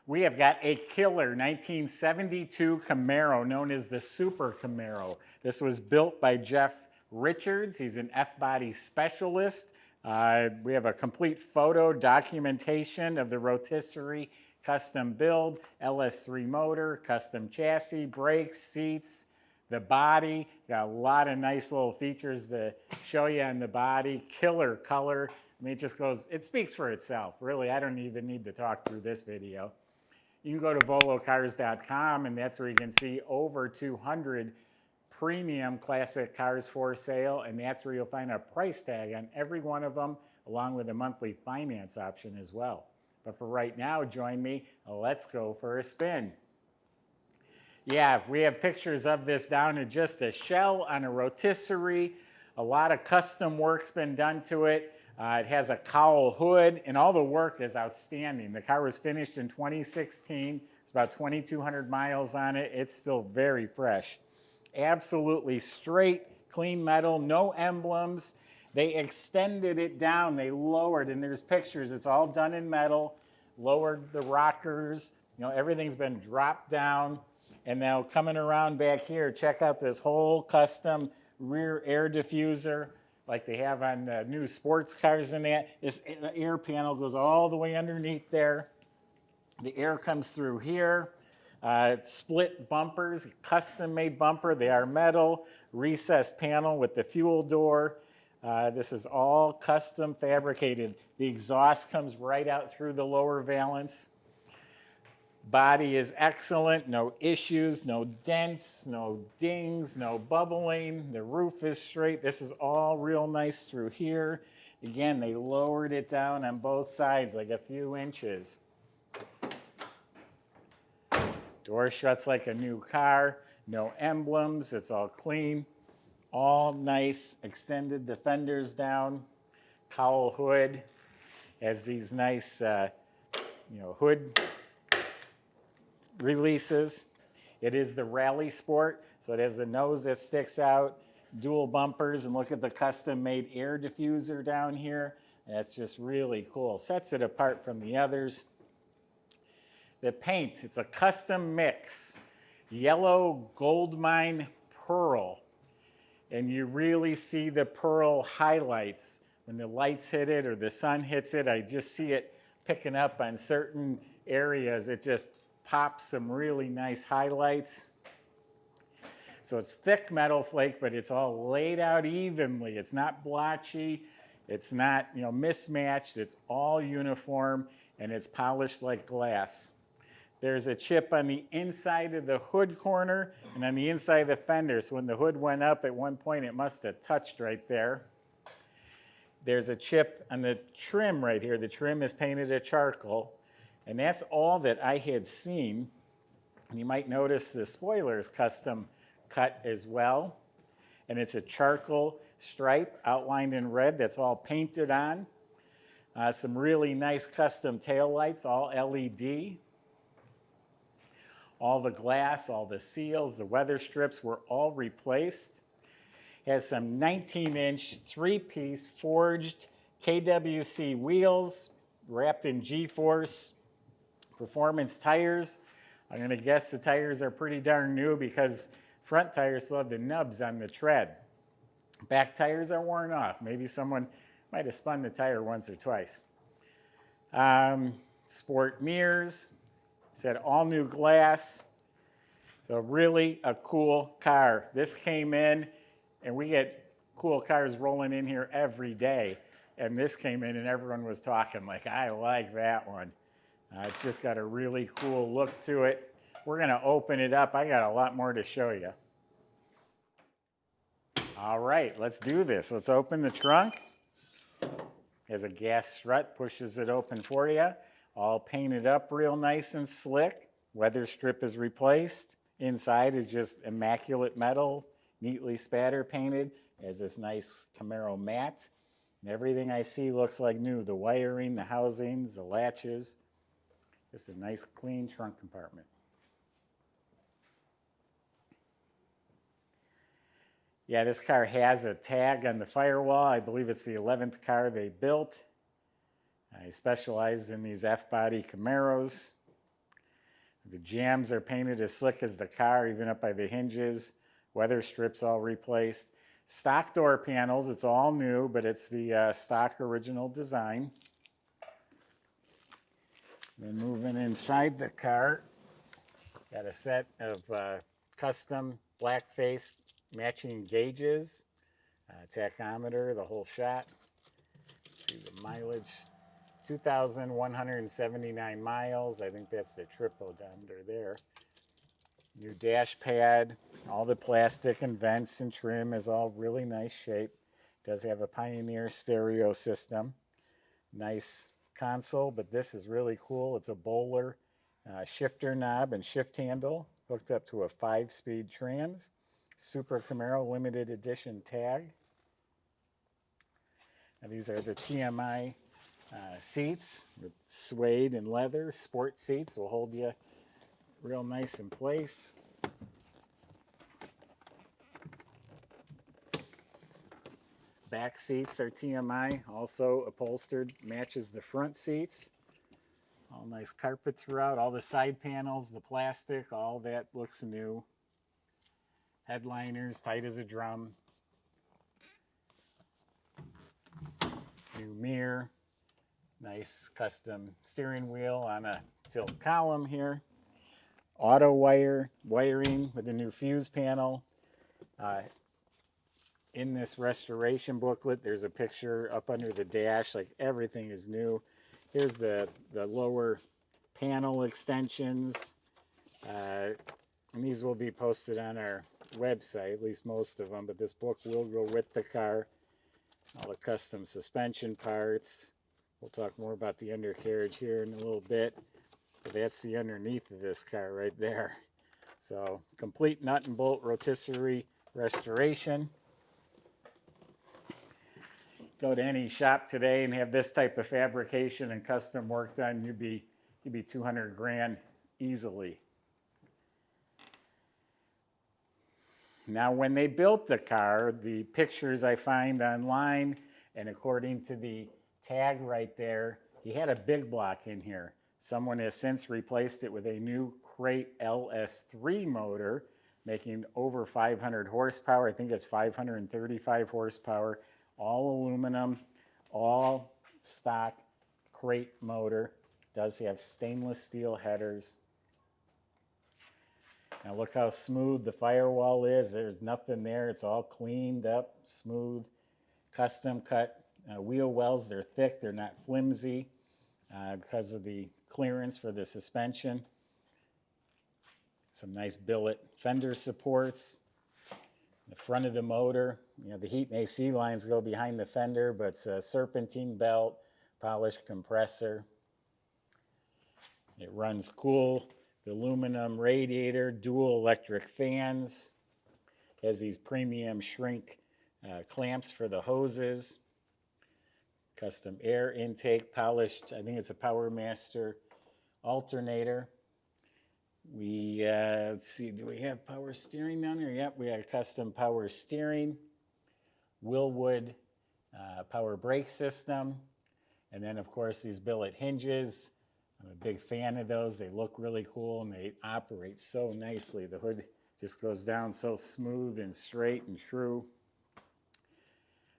We have got a killer 1972 Camaro known as the Super Camaro. This was built by Jeff Richards. He's an F-body specialist. We have a complete photo documentation of the rotisserie custom build, LS3 motor, custom chassis, brakes, seats, the body. Got a lot of nice little features to show you on the body. Killer color. I mean, it just goes, it speaks for itself. Really, I don't even need to talk through this video. You can go to volocars.com, and that's where you can see over 200 premium classic cars for sale, and that's where you'll find a price tag on every one of them, along with a monthly finance option as well. But for right now, join me. Let's go for a spin. Yeah, we have pictures of this down to just a shell on a rotisserie. A lot of custom work's been done to it. It has a cowl hood, and all the work is outstanding. The car was finished in 2016. There's about 2,200 miles on it. It's still very fresh. Absolutely straight, clean metal, no emblems. They extended it down. They lowered, and there's pictures. It's all done in metal. Lowered the rockers. You know, everything's been dropped down. And now coming around back here, check out this whole custom rear air diffuser, like they have on new sports cars and that. This air panel goes all the way underneath there. The air comes through here. Split bumpers, custom made bumper. They are metal, recessed panel with the fuel door. This is all custom fabricated. The exhaust comes right out through the lower valance. Body is excellent, no issues, no dents, no dings, no bubbling. The roof is straight. This is all real nice through here. Again, they lowered it down on both sides like a few inches. Door shuts like a new car. No emblems. It's all clean. All nice. Extended the fenders down. Cowl hood. Has these nice, hood releases. It is the Rally Sport, so it has the nose that sticks out, dual bumpers, and look at the custom-made air diffuser down here. That's just really cool. Sets it apart from the others. The paint, it's a custom mix. Yellow gold mine pearl. And you really see the pearl highlights. When the lights hit it or the sun hits it, I just see it picking up on certain areas. It just pops some really nice highlights. So it's thick metal flake, but it's all laid out evenly. It's not blotchy. It's not, mismatched. It's all uniform, and it's polished like glass. There's a chip on the inside of the hood corner and on the inside of the fender. So when the hood went up at one point, it must have touched right there. There's a chip on the trim right here. The trim is painted a charcoal. And that's all that I had seen. And you might notice the spoiler is custom cut as well. And it's a charcoal stripe outlined in red that's all painted on. Some really nice custom taillights, all LED. All the glass, all the seals, the weather strips were all replaced. Has some 19-inch, 3-piece forged KWC wheels wrapped in G-force performance tires. I'm going to guess the tires are pretty darn new because front tires still have the nubs on the tread. Back tires are worn off. Maybe someone might have spun the tire once or twice. Sport mirrors. Said all new glass. So really a cool car. This came in, and we get cool cars rolling in here every day. And this came in, and everyone was talking like, I like that one. It's just got a really cool look to it. We're going to open it up. I got a lot more to show you. All right, let's do this. Let's open the trunk. There's a gas strut, pushes it open for you. All painted up real nice and slick. Weather strip is replaced. Inside is just immaculate metal, neatly spatter painted. Has this nice Camaro mat. And everything I see looks like new. The wiring, the housings, the latches. Just a nice clean trunk compartment. Yeah, this car has a tag on the firewall. I believe it's the 11th car they built. I specialized in these F-body Camaros. The jambs are painted as slick as the car, even up by the hinges. Weather strips all replaced. Stock door panels, it's all new, but it's the stock original design. Then moving inside the car, got a set of custom black-faced matching gauges, tachometer, the whole shot. Let's see the mileage, 2,179 miles. I think that's the trip odometer there. New dash pad, all the plastic and vents and trim is all really nice shape. Does have a Pioneer stereo system. Nice console, but this is really cool. It's a Bowler shifter knob and shift handle hooked up to a 5-speed trans. Super Camaro limited edition tag. Now these are the TMI seats with suede and leather. Sport seats will hold you real nice in place. Back seats are TMI, also upholstered, matches the front seats. All nice carpet throughout. All the side panels, the plastic, all that looks new. Headliners, tight as a drum. New mirror. Nice custom steering wheel on a tilt column here. Auto wiring with a new fuse panel. In this restoration booklet, there's a picture up under the dash, like everything is new. Here's the lower panel extensions. And these will be posted on our website, at least most of them, but this book will go with the car. All the custom suspension parts. We'll talk more about the undercarriage here in a little bit. But that's the underneath of this car right there. So complete nut and bolt rotisserie restoration. Go to any shop today and have this type of fabrication and custom work done, you'd be 200 grand easily. Now when they built the car, the pictures I find online, and according to the tag right there, he had a big block in here. Someone has since replaced it with a new Crate LS3 motor, making over 500 horsepower. I think it's 535 horsepower, all aluminum, all stock Crate motor. Does have stainless steel headers. Now look how smooth the firewall is. There's nothing there. It's all cleaned up, smooth, custom cut wheel wells. They're thick. They're not flimsy because of the clearance for the suspension. Some nice billet fender supports. The front of the motor, the heat and AC lines go behind the fender, but it's a serpentine belt, polished compressor. It runs cool. The aluminum radiator, dual electric fans. Has these premium shrink clamps for the hoses. Custom air intake, polished, I think it's a Power Master alternator. Let's see, do we have power steering down here? Yep, we got custom power steering. Willwood power brake system. And then, of course, these billet hinges. I'm a big fan of those. They look really cool and they operate so nicely. The hood just goes down so smooth and straight and true.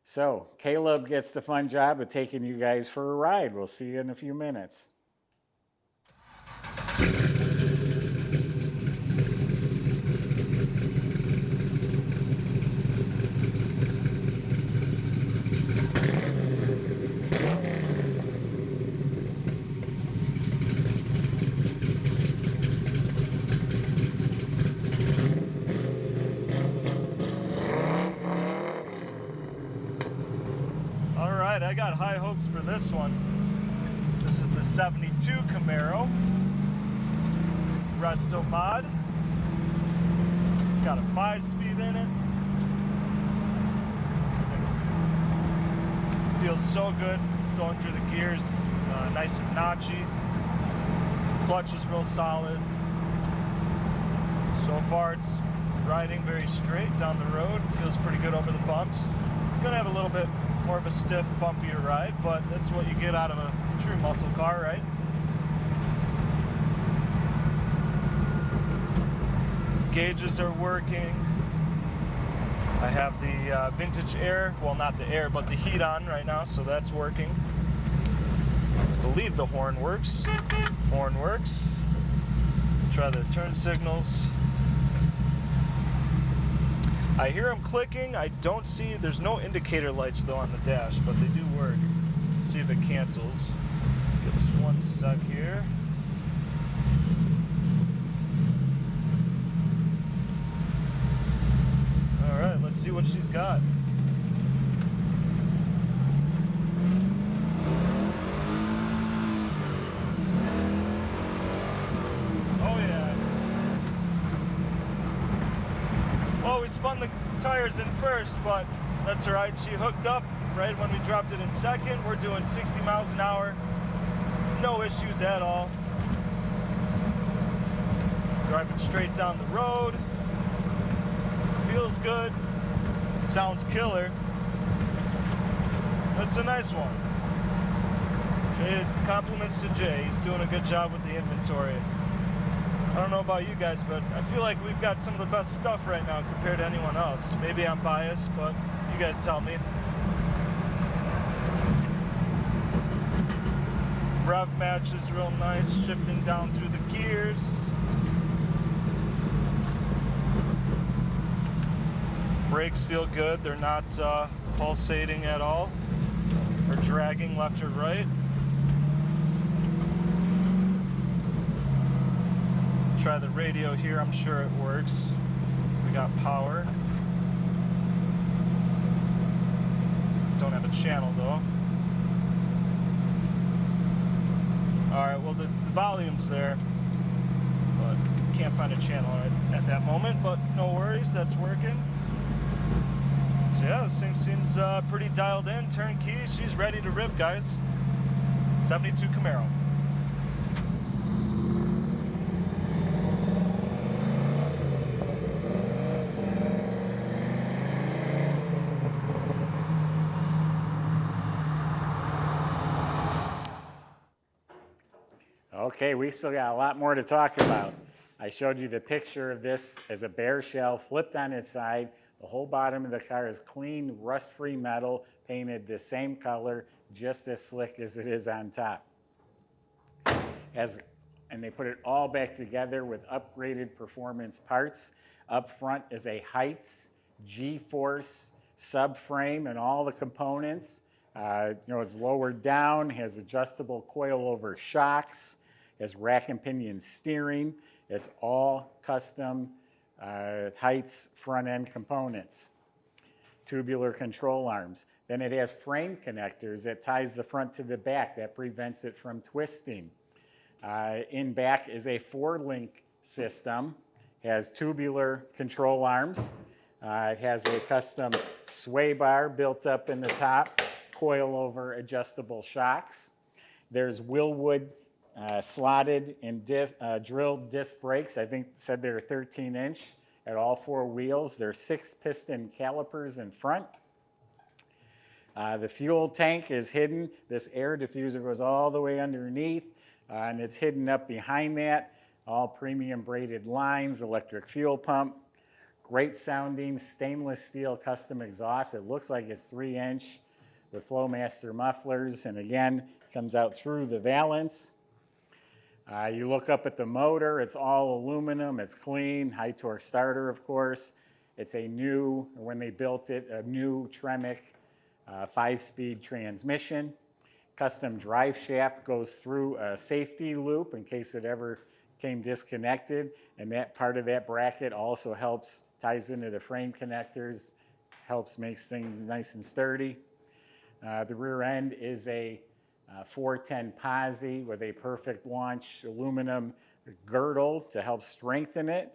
So Caleb gets the fun job of taking you guys for a ride. We'll see you in a few minutes. I got high hopes for this one. This is the 72 Camaro Resto mod. It's got a 5-speed in it. Feels so good going through the gears, nice and notchy. Clutch is real solid. So far it's riding very straight down the road. Feels pretty good over the bumps. It's gonna have a little bit more of a stiff, bumpier ride, but that's what you get out of a true muscle car, right? gauges are working. I have the vintage air, well, not the air, but the heat on right now, so that's working. I believe the horn works. Horn works. Try the turn signals. I hear them clicking. I don't see, there's no indicator lights though on the dash, but they do work. See if it cancels. Give us 1 sec here. All right, let's see what she's got. Oh yeah. Well, we spun the tires in first, but that's all right. She hooked up right when we dropped it in second. We're doing 60 miles an hour. No issues at all. Driving straight down the road. Feels good. Sounds killer. That's a nice one. Jay, compliments to Jay. He's doing a good job with the inventory. I don't know about you guys, but I feel like we've got some of the best stuff right now compared to anyone else. Maybe I'm biased, but you guys tell me. Rev match is real nice, shifting down through the gears. Brakes feel good. They're not pulsating at all or dragging left or right. Try the radio here. I'm sure it works. We got power. Don't have a channel though. All right, well the volume's there, but can't find a channel at that moment, but no worries, that's working. So yeah, this thing seems pretty dialed in, turnkey. She's ready to rip, guys. 72 Camaro. Okay, we still got a lot more to talk about. I showed you the picture of this as a bare shell flipped on its side. The whole bottom of the car is clean, rust-free metal, painted the same color, just as slick as it is on top. And they put it all back together with upgraded performance parts. Up front is a Heights G-Force subframe and all the components. It's lowered down, has adjustable coilover shocks, has rack and pinion steering. It's all custom Heights front end components. Tubular control arms. Then it has frame connectors that ties the front to the back. That prevents it from twisting. In back is a 4-link system. Has tubular control arms. It has a custom sway bar built up in the top. Coilover adjustable shocks. There's Willwood slotted and drilled disc brakes. I think said they're 13-inch at all 4 wheels. They're 6-piston calipers in front. The fuel tank is hidden. This air diffuser goes all the way underneath, and it's hidden up behind that. All premium braided lines, electric fuel pump. Great sounding stainless steel custom exhaust. It looks like it's 3-inch. With Flowmaster mufflers, and again, comes out through the valance. You look up at the motor, it's all aluminum, it's clean, high torque starter, of course. It's a new, when they built it, a new Tremec 5-speed transmission. Custom drive shaft goes through a safety loop in case it ever came disconnected, and that part of that bracket also helps, ties into the frame connectors, helps makes things nice and sturdy. The rear end is a 410 posi with a perfect launch aluminum girdle to help strengthen it.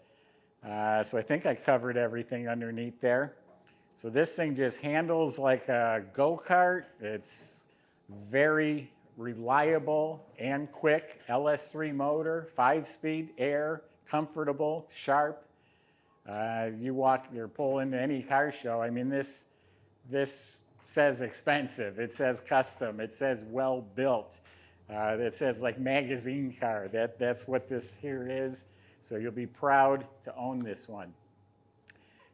So I think I covered everything underneath there. So this thing just handles like a go-kart. It's very reliable and quick. LS3 motor, 5-speed, air, comfortable, sharp. You're pulling to any car show. I mean, this says expensive, it says custom, it says well built, it says like magazine car. That's what this here is. So you'll be proud to own this one.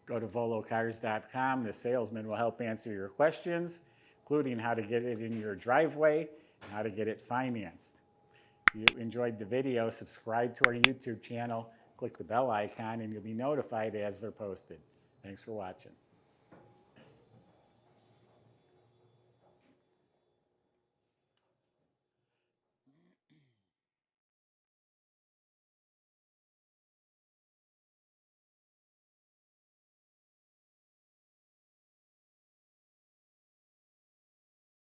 Go to volocars.com. The salesman will help answer your questions, including how to get it in your driveway and how to get it financed. If you enjoyed the video, subscribe to our YouTube channel, click the bell icon, and you'll be notified as they're posted. Thanks for watching.